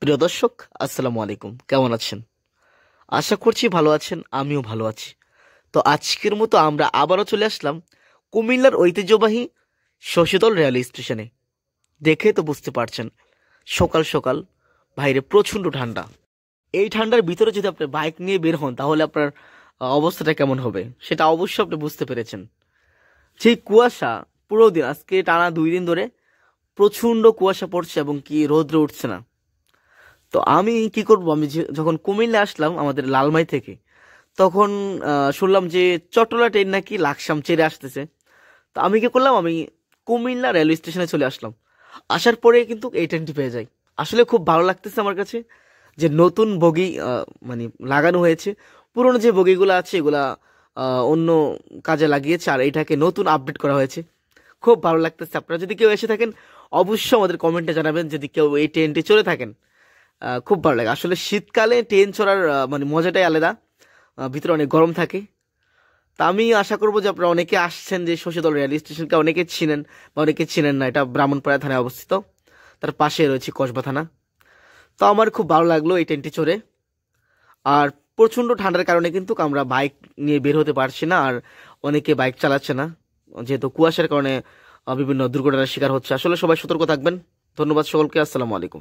প্রিয় দর্শক, আসসালামু আলাইকুম। কেমন আছেন? আশা করছি ভালো আছেন, আমিও ভালো আছি। তো আজকের মতো আমরা আবারও চলে আসলাম কুমিল্লার ঐতিহ্যবাহী শশীদল রেল স্টেশনে। দেখে তো বুঝতে পারছেন, সকাল সকাল বাইরে প্রচণ্ড ঠান্ডা। এই ঠান্ডার ভিতরে যদি আপনি বাইক নিয়ে বের হন, তাহলে আপনার অবস্থাটা কেমন হবে সেটা অবশ্যই আপনি বুঝতে পেরেছেন। সেই কুয়াশা, পুরো দিন আজকে টানা 2 দিন ধরে প্রচণ্ড কুয়াশা পড়ছে এবং কি রোদ্রে উঠছে না। তো আমি কি করব, আমি যখন কুমিল্লা আসলাম আমাদের লালমাই থেকে, তখন শুনলাম যে চট্টলা ট্রেন নাকি লাকসাম ছেড়ে আসতেছে। তো আমি কি করলাম, আমি কুমিল্লা রেলওয়ে স্টেশনে চলে আসলাম। আসার পরে কিন্তু এই ট্রেনটি পেয়ে যাই। আসলে খুব ভালো লাগতেছে আমার কাছে যে নতুন বগি মানে লাগানো হয়েছে। পুরনো যে বগিগুলো আছে এগুলা অন্য কাজে লাগিয়েছে, আর এটাকে নতুন আপডেট করা হয়েছে। খুব ভালো লাগতেছে। আপনারা যদি কেউ এসে থাকেন, অবশ্যই আমাদের কমেন্টে জানাবেন যদি কেউ এই ট্রেনটি চলে থাকেন। খুব ভালো লাগে আসলে শীতকালে ট্রেন চড়ার মানে মজাটাই আলাদা। ভিতরে অনেক গরম থাকে। তা আমি আশা করবো যে আপনারা অনেকে আসছেন, যে শশীদল রেল স্টেশনকে অনেকে চিনেন বা অনেকে চিনেন না। এটা ব্রাহ্মণপাড়া থানায় অবস্থিত, তার পাশে রয়েছে কসবা থানা। তো আমার খুব ভালো লাগলো এই ট্রেনটি চড়ে। আর প্রচণ্ড ঠান্ডার কারণে কিন্তু আমরা বাইক নিয়ে বের হতে পারছি না, আর অনেকে বাইক চালাচ্ছে না, যেহেতু কুয়াশার কারণে বিভিন্ন দুর্ঘটনার শিকার হচ্ছে। আসলে সবাই সতর্ক থাকবেন। ধন্যবাদ সকলকে। আসসালামু আলাইকুম।